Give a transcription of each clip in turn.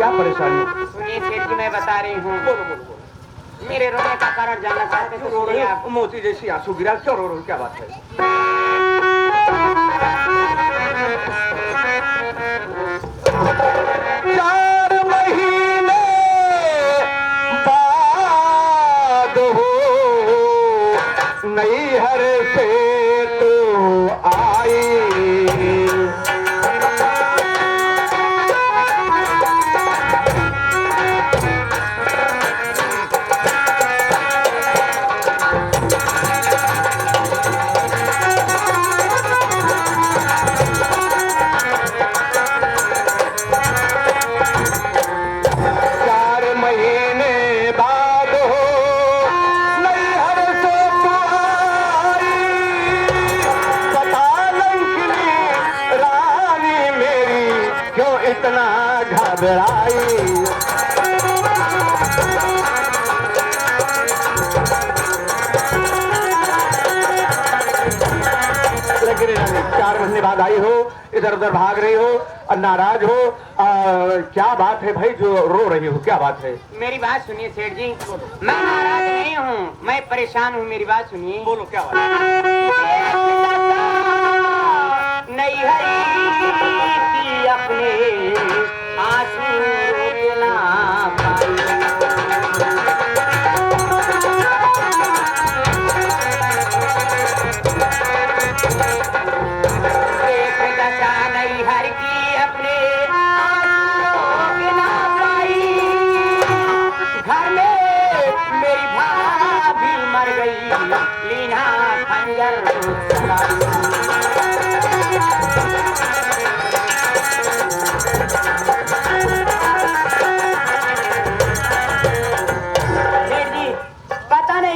क्या परेशानी? सुनिए सेठ जी, मैं बता रही हूँ। बोलो बोलो बोलो। मेरे रोने का कारण जानना चाहते तो रो रहे सुनिए हो? आप। मोती जैसी आंसू गिरा, क्यों रो रहे हो? क्या बात है? चार महीने बाद हो नैहर से तो आई, इतना घबराई। लेकिन 4 महीने बाद आई हो, इधर उधर भाग रही हो और नाराज हो, क्या बात है भाई जो रो रही हो? क्या बात है? मेरी बात सुनिए सेठ जी, मैं नाराज नहीं हूँ, मैं परेशान हूँ। मेरी बात सुनिए। बोलो क्या बात है? नैहरी की अपने आंसू रोकना एक दशा नैहर की अपने आंसू रोकना पाई। घर में मेरी भाभी मर गई, लीना खंजर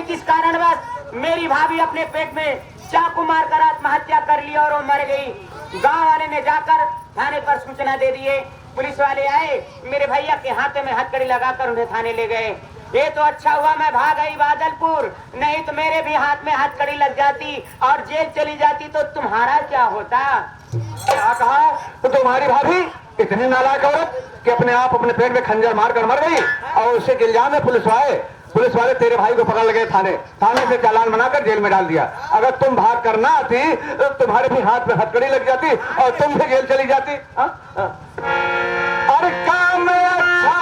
किस कारणवश मेरी भाभी अपने पेट में चाकू मारकर आत्महत्या कर ली और वो मर गई। गांव वाले ने जाकर थाने पर सूचना दे दिए। पुलिस वाले आए, मेरे भैया के हाथ में हथकड़ी लगाकर उन्हें थाने ले गए। ये तो अच्छा हुआ मैं भाग आई बादलपुर, नहीं तो मेरे भी हाथ में हथकड़ी लग जाती और जेल चली जाती तो तुम्हारा क्या होता? क्या कहा? तो तुम्हारी भाभी इतनी नालायक औरत कि अपने आप अपने पेट में खंजर मारकर मर गई और उसे इल्जाम है पुलिस वाले तेरे भाई को पकड़ लगे, थाने से चालान बनाकर जेल में डाल दिया। अगर तुम भाग कर ना आती तो तुम्हारे भी हाथ में हथकड़ी लग जाती और तुम भी जेल चली जाती। अरे काम अच्छा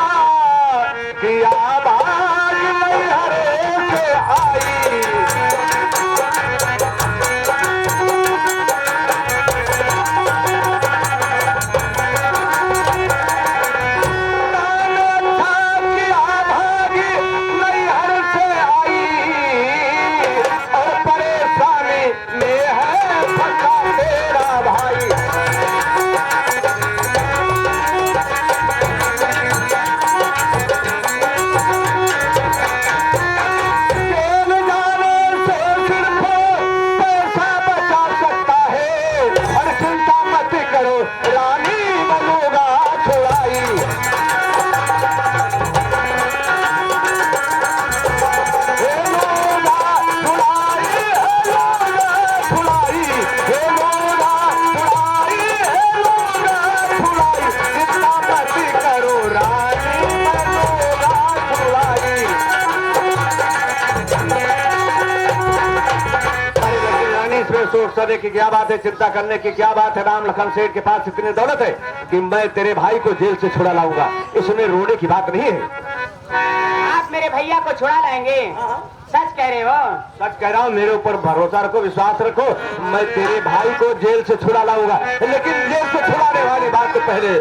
किया, भाग नैहर से आई। सोचने की क्या बात है, चिंता करने की क्या बात है? राम लखन सेठ के पास इतनी दौलत है कि मैं तेरे भाई को जेल से छुड़ा लाऊंगा, इसमें रोने की बात नहीं है। आप मेरे भैया को छुड़ा लाएंगे? सच कह रहे हो? सच कह रहा हूँ, मेरे ऊपर भरोसा रखो, विश्वास रखो, मैं तेरे भाई को जेल से छुड़ा लाऊंगा। लेकिन जेल से छुड़ाने वाली बात तो पहले,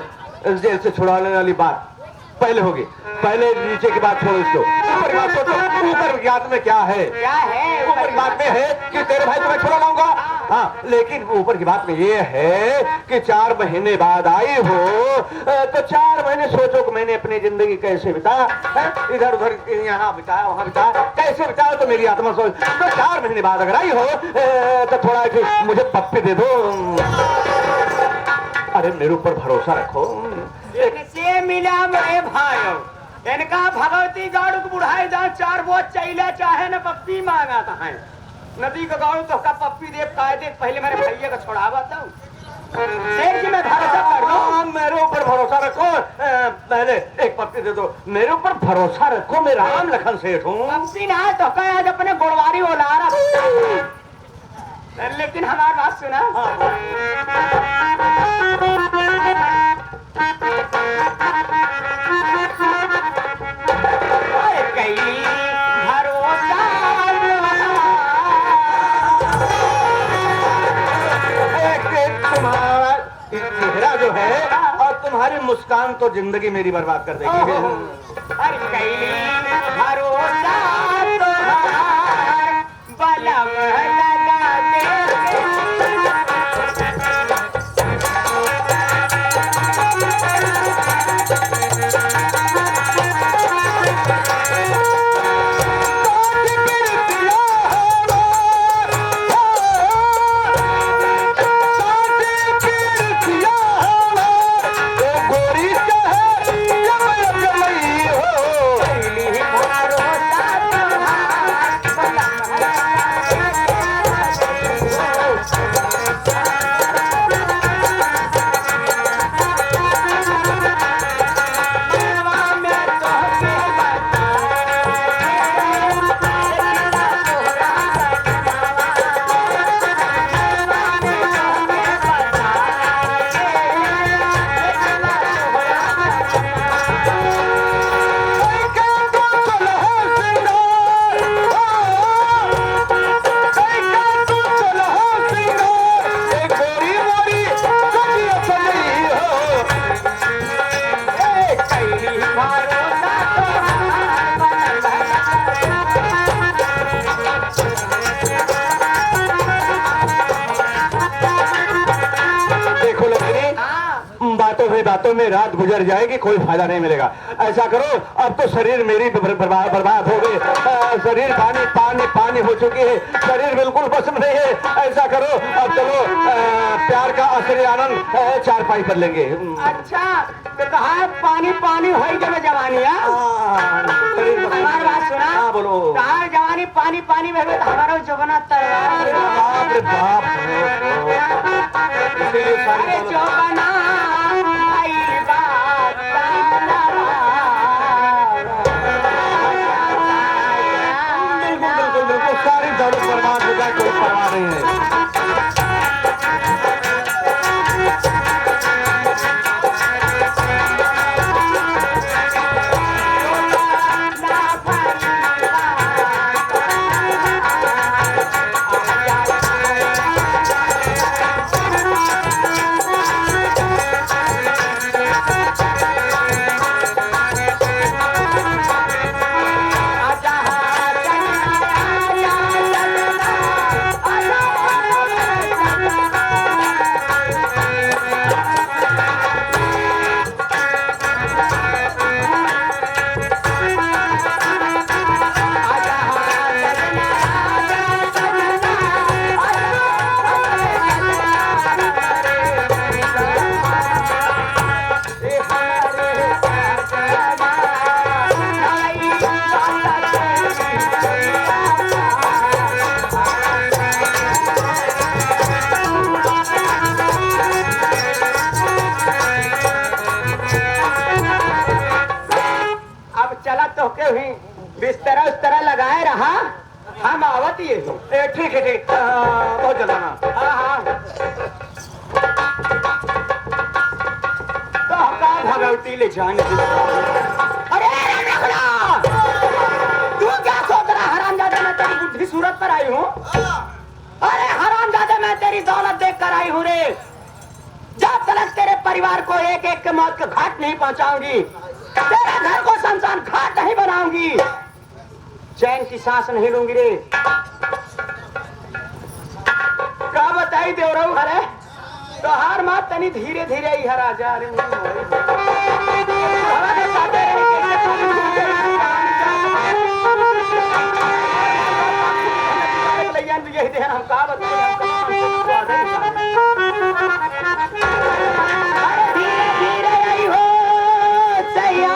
जेल से छुड़ाने वाली बात पहले होगी। पहले नीचे की बात छोड़ो, इसको ऊपर की बात सोचो। ऊपर की बात में क्या है? क्या है? ऊपर की बात में है कि तेरे भाई को मैं छुड़ा लाऊंगा। हाँ, लेकिन ऊपर की बात में ये है कि 4 महीने बाद आई हो तो 4 महीने सोचो कि मैंने अपनी जिंदगी कैसे बिताया, इधर उधर यहाँ बिताया वहाँ बिताया, कैसे बिताया तो मेरी आत्मा सोच। तो 4 महीने बाद अगर आई हो तो थोड़ा मुझे पप्पी दे दो। अरे मेरे ऊपर भरोसा रखो। इनसे मिला मेरे भाइयों, इनका भगवती गाड़ू को बुढ़ाई जा 4 बोझ चैला चाहे न पप्पी मांगा था है। नदी का गाड़ू तो का पप्पी दे कायदे पहले मेरे भैया का छोड़ावा था। सेठ जी मैं भरोसा कर लूं। हाँ, मेरे ऊपर भरोसा रखो। पहले एक पप्पी दे दो। मेरे ऊपर भरोसा रखो, मैं राम लखन सेठ हूँ। पप्पी ना तो कह आज अपने गुड़वारी बोला रहा, लेकिन हमारी बात सुना। तुम्हारा चेहरा जो है और तुम्हारी मुस्कान तो जिंदगी मेरी बर्बाद कर देगी। अरे कैली भरोसा तुम्हार बलम लगा बातों में रात गुजर जाएगी, कोई फायदा नहीं मिलेगा। ऐसा करो, अब तो शरीर मेरी बर्बाद हो गई। शरीर पानी पानी पानी हो चुकी है, शरीर बिल्कुल बस नहीं है। ऐसा करो, अब चलो प्यार का असली आनंद चारपाई पर लेंगे। अच्छा तो कहा पानी पानी हो जब जवानी। हमारी बात सुना। हाँ बोलो। कहा जवानी पानी पानी में तो हमारा जवाना तैयार। बाप रे बाप। अरे जवाना सारी दौलत बर्बाद हो जाए, कोई परवाह नहीं है। बिस्तरा उस तरह लगाए रहा, हम आवत ये ठीक है ठीक। बहुत जल्द आना। हाँ हाँ तो का भगवती ले जाने। अरे तू क्या सोच रहा हरामजादा, मैं तेरी बुद्धि सूरत पर आई हूँ। अरे हरामजादा मैं तेरी दौलत देख कर आई हूँ रे। जब तक तेरे परिवार को एक एक के मौत के घाट नहीं पहुंचाऊंगी, तेरे घर को शमशान घाट नहीं बनाऊंगी, चैन की सांस नहीं लूंगी रे। क्या बताई देवराव हरे तो हार मात तनी धीरे धीरे ही हरा जा रे। यही देहन हम का बताए। धीरे धीरे आई हो सैया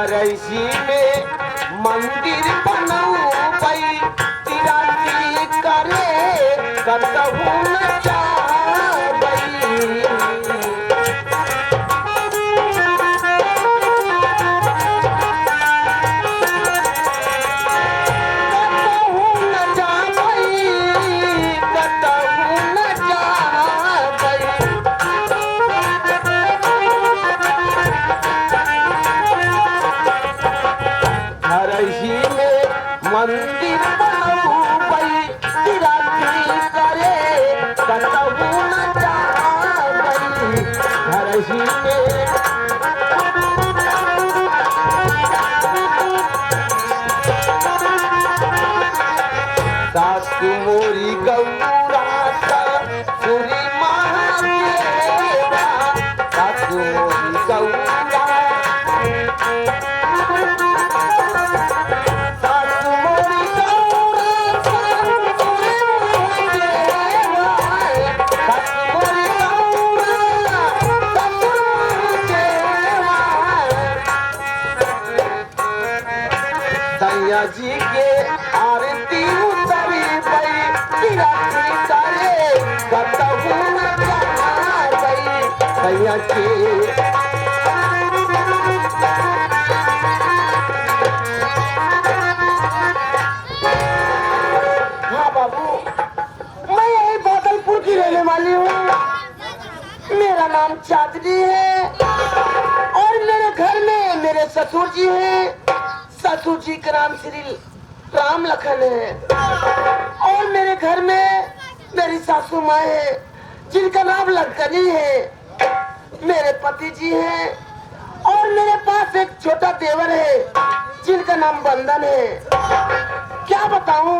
घरैसी में मंदिर बनऊ पई तिराती करे कतहु न जाबई मंदिर बनऊ पई तिराती करे कतहु न जाबई घरैसी में सासु मोरी गौरा सुरी महादेवा सासु मोरी गौरा सासु मोरी गौरा सुरी महादेवा सासु मोरी गौरा ससुर देवा सैया जी के आरती उतरी पई तिराती करे कतहु न जाबई सैया के हाँ बाबू, मैं यही बादलपुर की रहने वाली हूँ। मेरा नाम चांदनी है और मेरे घर में मेरे ससुर जी हैं। ससुर जी का नाम श्री राम लखन है और मेरे घर में मेरी सासू माँ है जिनका नाम लखनी है। मेरे पति जी हैं और मेरे पास एक छोटा देवर है जिनका नाम बंदन है। क्या बताऊं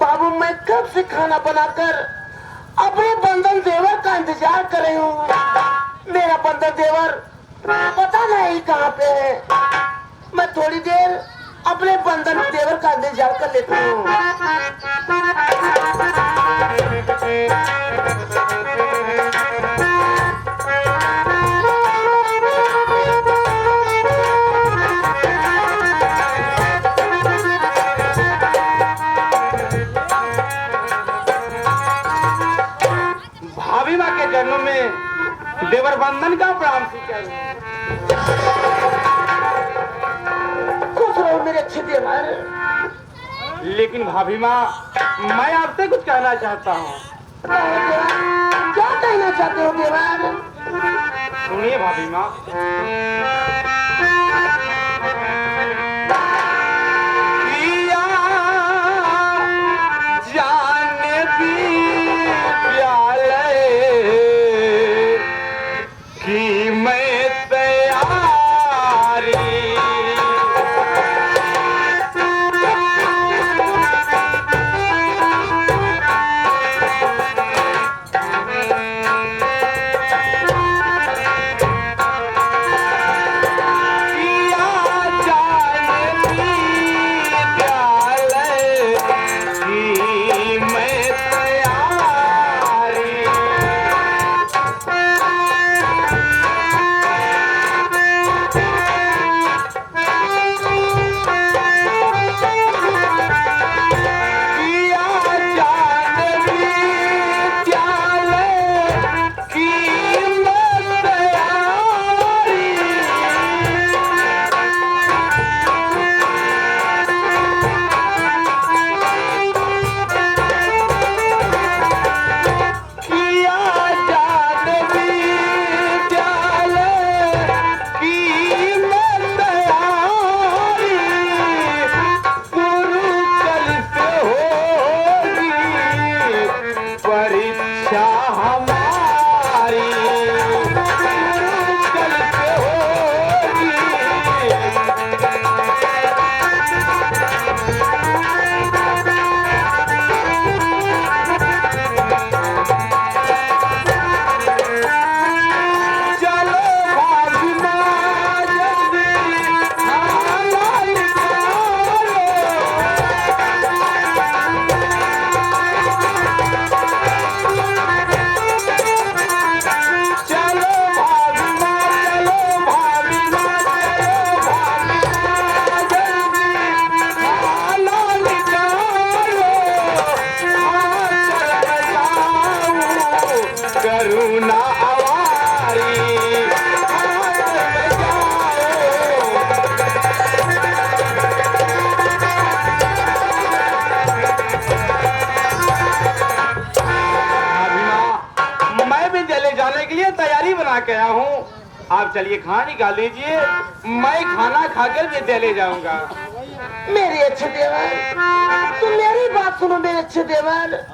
बाबू, मैं कब से खाना बनाकर अपने बंदन देवर का इंतजार कर रही हूँ। मेरा बंदन देवर पता नहीं कहाँ पे है। मैं थोड़ी देर अपने बंदन देवर का इंतजार कर लेती हूँ। भाभी माँ के जन्म में देवर बंदन का प्राण स्वीकार मेरे अच्छे देवर। लेकिन भाभी माँ, मैं आपसे कुछ कहना चाहता हूँ। क्या कहना चाहते हो देवर? सुनिए भाभी माँ, जाने भी प्याले कि मैं तैयारी बना के आया हूँ। आप चलिए खाना निकाल लीजिए, मैं खाना खाकर विद्यालय जाऊंगा। मेरे अच्छे देवर, तुम मेरी बात सुनो मेरे अच्छे देवर।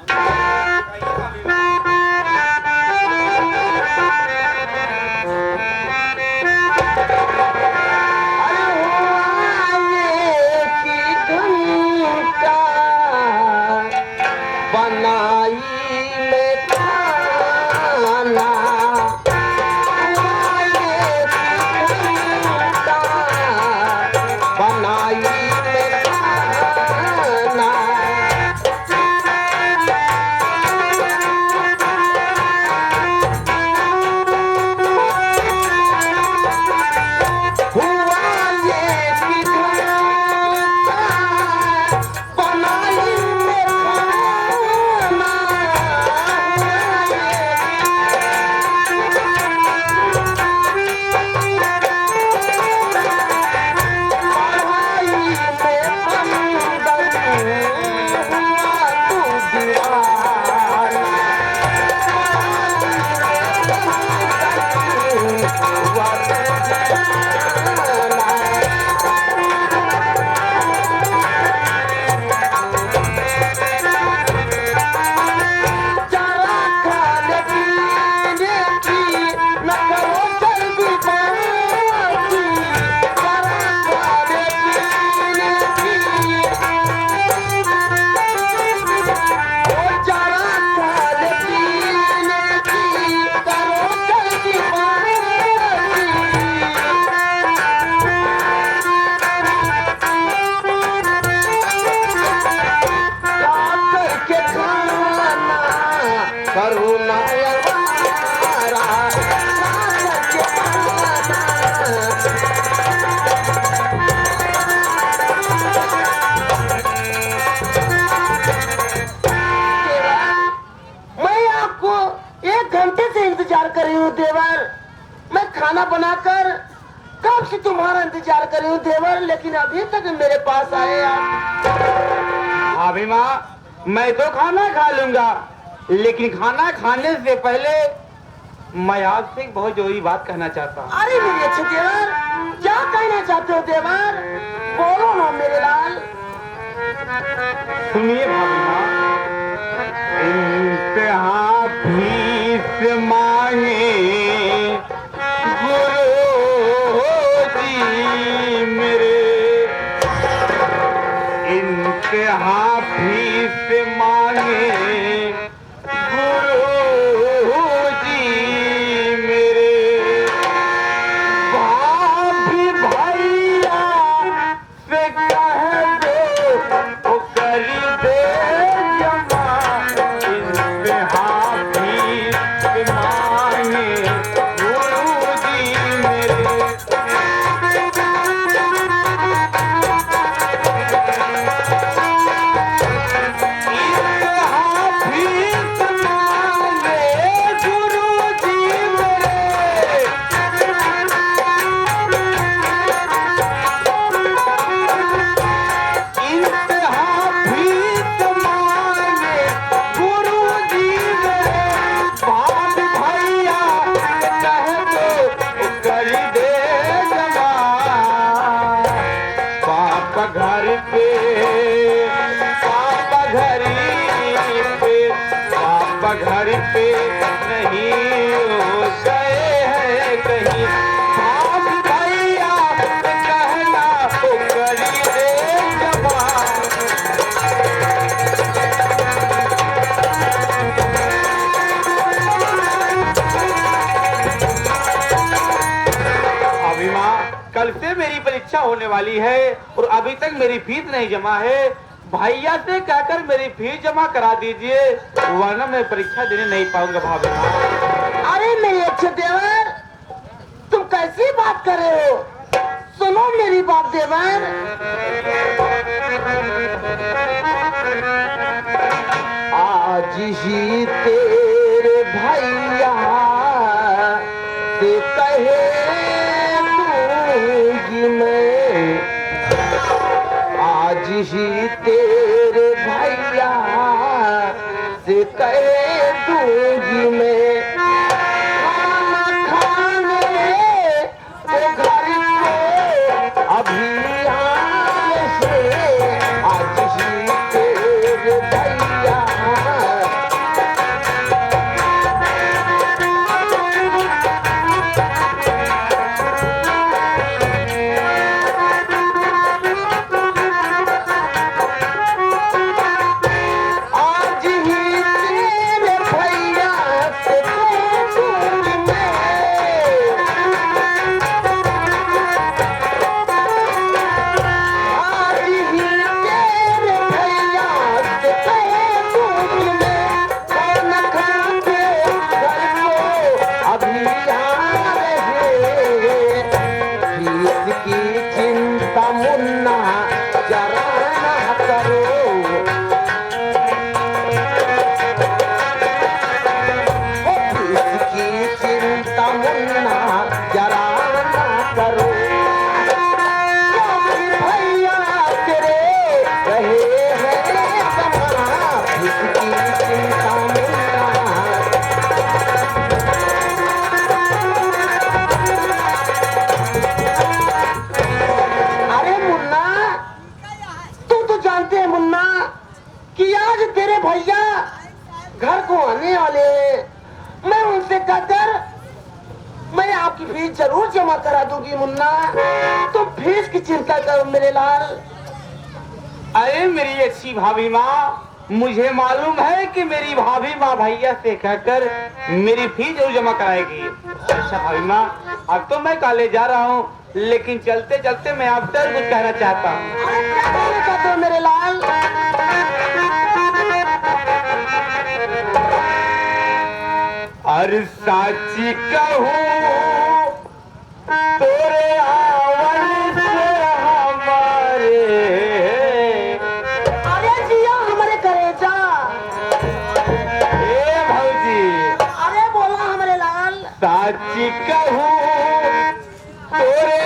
खाना बनाकर कब से तुम्हारा इंतजार कर रही हूँ देवर, लेकिन अभी तक मेरे पास आए आप। भाभी माँ, मैं तो खाना खा लूंगा, लेकिन खाना खाने से पहले मैं आपसे एक बहुत जरूरी बात कहना चाहता हूँ। अरे मेरे अच्छे देवर, क्या कहना चाहते हो देवर? बोलो ना मेरे लाल। सुनिए भाभी माँ, इंतहा फीस मांगे इंतहा फीस मांगे गुरुजी मेरे। भाभी भैया से कह दो वो कर दे जमा। इंतहा फीस मांगे गुरुजी मेरे। घर पे नहीं हो गए हैं कहीं। भाग भैया कहना तो करी दे जमा। अभी माँ, कल से मेरी परीक्षा होने वाली है और अभी तक मेरी फीस नहीं जमा है। भैया से कहकर मेरी फीस जमा करा दीजिए, वरना मैं परीक्षा देने नहीं पाऊंगा। भाभी अरे मेरे अच्छे देवर, तुम कैसी बात कर रहे हो? सुनो मेरी बात देवर। आज ही तेरे भैया से कहे दूंगी मैं। आज ही तेरे भैया से कह दूंगी मैं। खाना खा फीस की चिंता मुन्ना जरा ना करो। फीस की चिंता मुन्ना जरा ना करो। क्योंकि भैया तेरे रहे हैं कमाना। फीस की चिंता मुन्ना। अरे मुन्ना, तू तो जानते हैं मुन्ना कि आज तेरे भैया घर को आने वाले हैं। मैं उनसे कहकर मैं आपकी फीस जरूर जमा करा दूंगी मुन्ना। तुम फीस की चिंता करो मेरे लाल। अरे मेरी अच्छी भाभी माँ, मुझे मालूम है कि मेरी भाभी माँ भैया से कहकर मेरी फीस जरूर जमा कराएगी। अच्छा भाभी माँ, अब तो मैं कॉलेज जा रहा हूँ, लेकिन चलते चलते मैं आपसे कुछ कहना चाहता हूँ। अरे क्या कहना चाहते हो मेरे लाल? अरे साची कहूँ तोरे आवन से हमारे। अरे जिया हमारे करेजा। ए भौजी, अरे बोला हमारे लाल। साची कहूँ तोरे